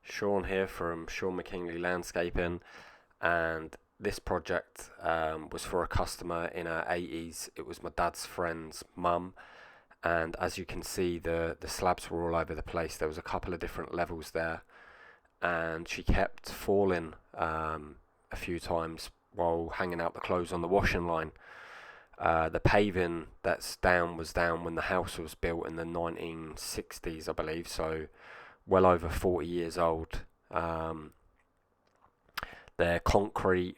Sean here from Sean McKinley Landscaping, and this project was for a customer in her 80s. It was my dad's friend's mum, and as you can see, the slabs were all over the place. There was a couple of different levels there, and she kept falling a few times while hanging out the clothes on the washing line. The paving that's down was down when the house was built in the 1960s, I believe, so well over 40 years old. Um, they're concrete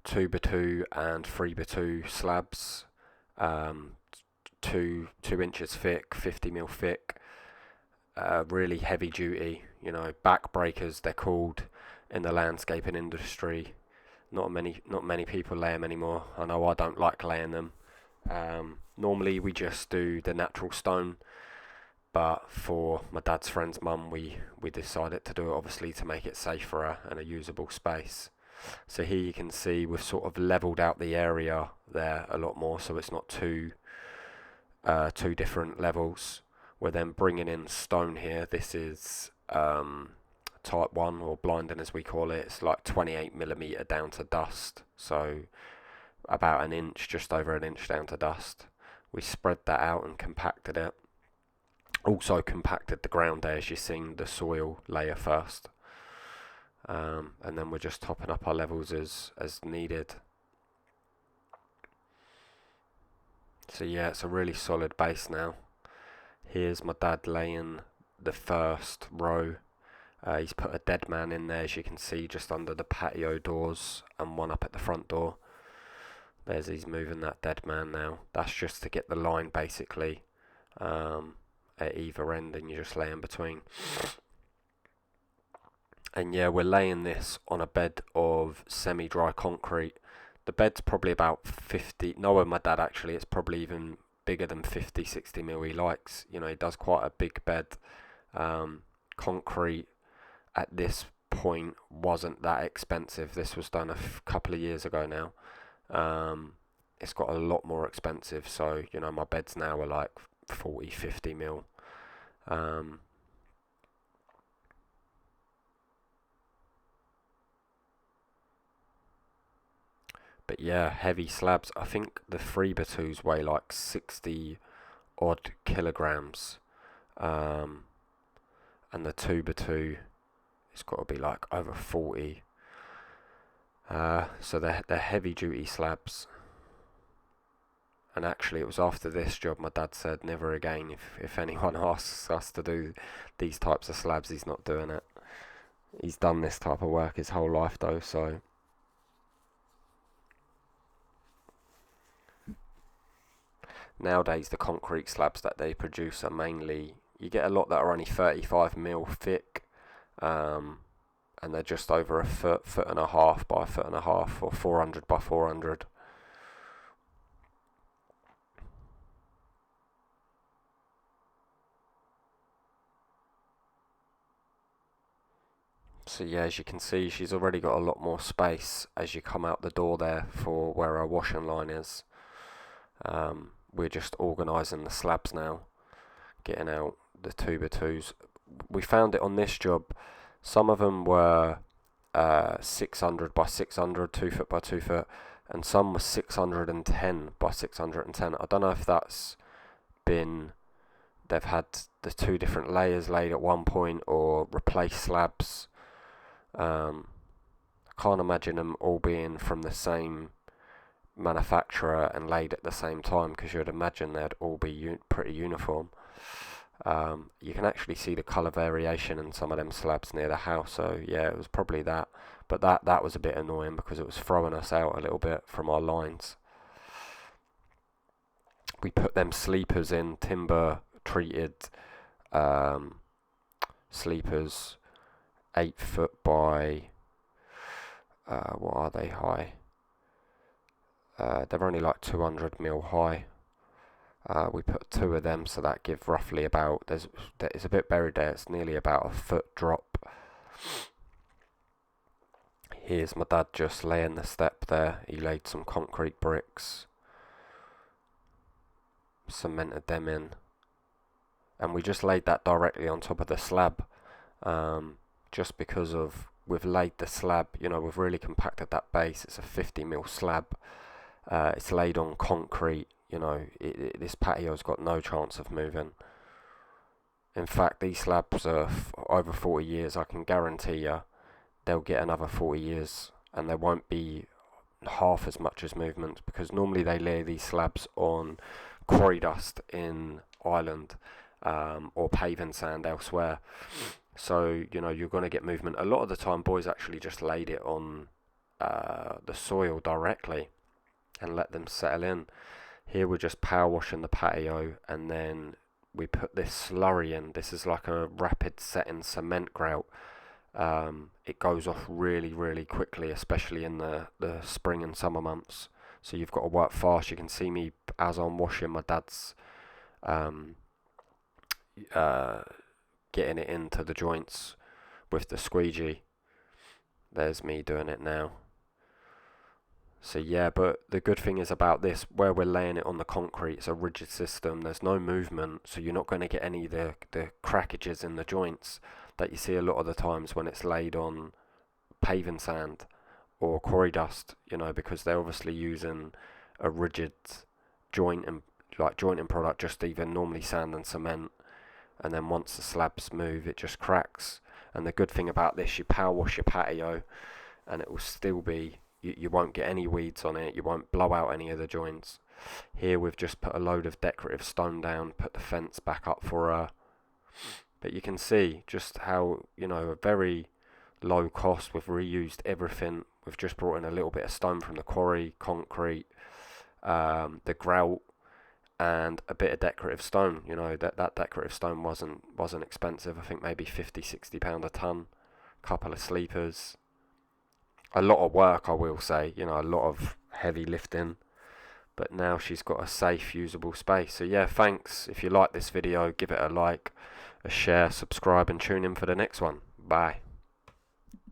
2x2 and 3x2 slabs, um, 2 inches thick, 50 mil thick, really heavy duty. Backbreakers they're called in the landscaping industry. Not many people lay them anymore. I know I don't like laying them. Normally we just do the natural stone, but for my dad's friend's mum, we decided to do it obviously to make it safer and a usable space. So here you can see we've sort of leveled out the area there a lot more, so it's not two different levels. We're then bringing in stone here. This is type 1 or blinding as we call it. It's like 28 mm down to dust, so about an inch, just over an inch down to dust. We spread that out and compacted it. Also compacted the ground there, as you've seen the soil layer first. And then we're just topping up our levels as needed. So yeah, it's a really solid base now. Here's my dad laying the first row. He's put a dead man in there, as you can see, just under the patio doors, and one up at the front door. He's moving that dead man now. That's just to get the line basically at either end, and you just lay in between. And yeah, we're laying this on a bed of semi-dry concrete. The bed's probably about 50, no, my dad actually, it's probably even bigger than 50, 60 mil he likes. He does quite a big bed. Concrete at this point wasn't that expensive. This was done a couple of years ago now. It's got a lot more expensive, so my beds now are like 40, 50 mil. But yeah, heavy slabs. I think the 3x2s weigh like 60 odd kilograms, um, and the 2x2 it's got to be like over 40. So they're heavy duty slabs. And actually, it was after this job my dad said, never again. If anyone asks us to do these types of slabs, he's not doing it. He's done this type of work his whole life though, so nowadays the concrete slabs that they produce are mainly, you get a lot that are only 35 mil thick, and they're just over a foot and a half by a foot and a half, or 400 by 400. So yeah, as you can see, she's already got a lot more space as you come out the door there for where our washing line is. We're just organising the slabs now, getting out the 2x2s. We found it on this job. Some of them were 600 by 600, 2 foot by 2 foot, and some were 610 by 610. I don't know if that's been, they've had the two different layers laid at one point or replaced slabs. I can't imagine them all being from the same manufacturer and laid at the same time, because you'd imagine they'd all be pretty uniform. You can actually see the colour variation in some of them slabs near the house, so yeah, it was probably that. But that was a bit annoying because it was throwing us out a little bit from our lines. We put them sleepers in, timber treated sleepers, 8 foot by what are they high? They're only like 200 mil high. We put two of them, so that give roughly about, it's a bit buried there, it's nearly about a foot drop. Here's my dad just laying the step there. He laid some concrete bricks, cemented them in, and we just laid that directly on top of the slab. just because of we've laid the slab, we've really compacted that base. It's a 50mm slab. It's laid on concrete. This patio's got no chance of moving. In fact, these slabs are over 40 years. I can guarantee you they'll get another 40 years, and there won't be half as much as movement, because normally they lay these slabs on quarry dust in Ireland, or paving sand elsewhere. So you're going to get movement. A lot of the time boys actually just laid it on the soil directly and let them settle in. Here we're just power washing the patio, and then we put this slurry in. This is like a rapid setting cement grout. It goes off really, really quickly, especially in the spring and summer months. So you've got to work fast. You can see me as I'm washing my dad's getting it into the joints with the squeegee. There's me doing it now. So yeah, but the good thing is about this, where we're laying it on the concrete, it's a rigid system. There's no movement, so you're not going to get any of the crackages in the joints that you see a lot of the times when it's laid on paving sand or quarry dust, because they're obviously using a rigid jointing product, just even normally sand and cement, and then once the slabs move, it just cracks. And the good thing about this, you power wash your patio and it will still be, you won't get any weeds on it, you won't blow out any of the joints. Here we've just put a load of decorative stone down, put the fence back up for her. But you can see just how, a very low cost. We've reused everything. We've just brought in a little bit of stone from the quarry, concrete, the grout, and a bit of decorative stone. That decorative stone wasn't expensive. I think maybe £50-60 a ton. Couple of sleepers. A lot of work, I will say. A lot of heavy lifting. But now she's got a safe, usable space. So yeah, thanks. If you like this video, give it a like, a share, subscribe, and tune in for the next one. Bye.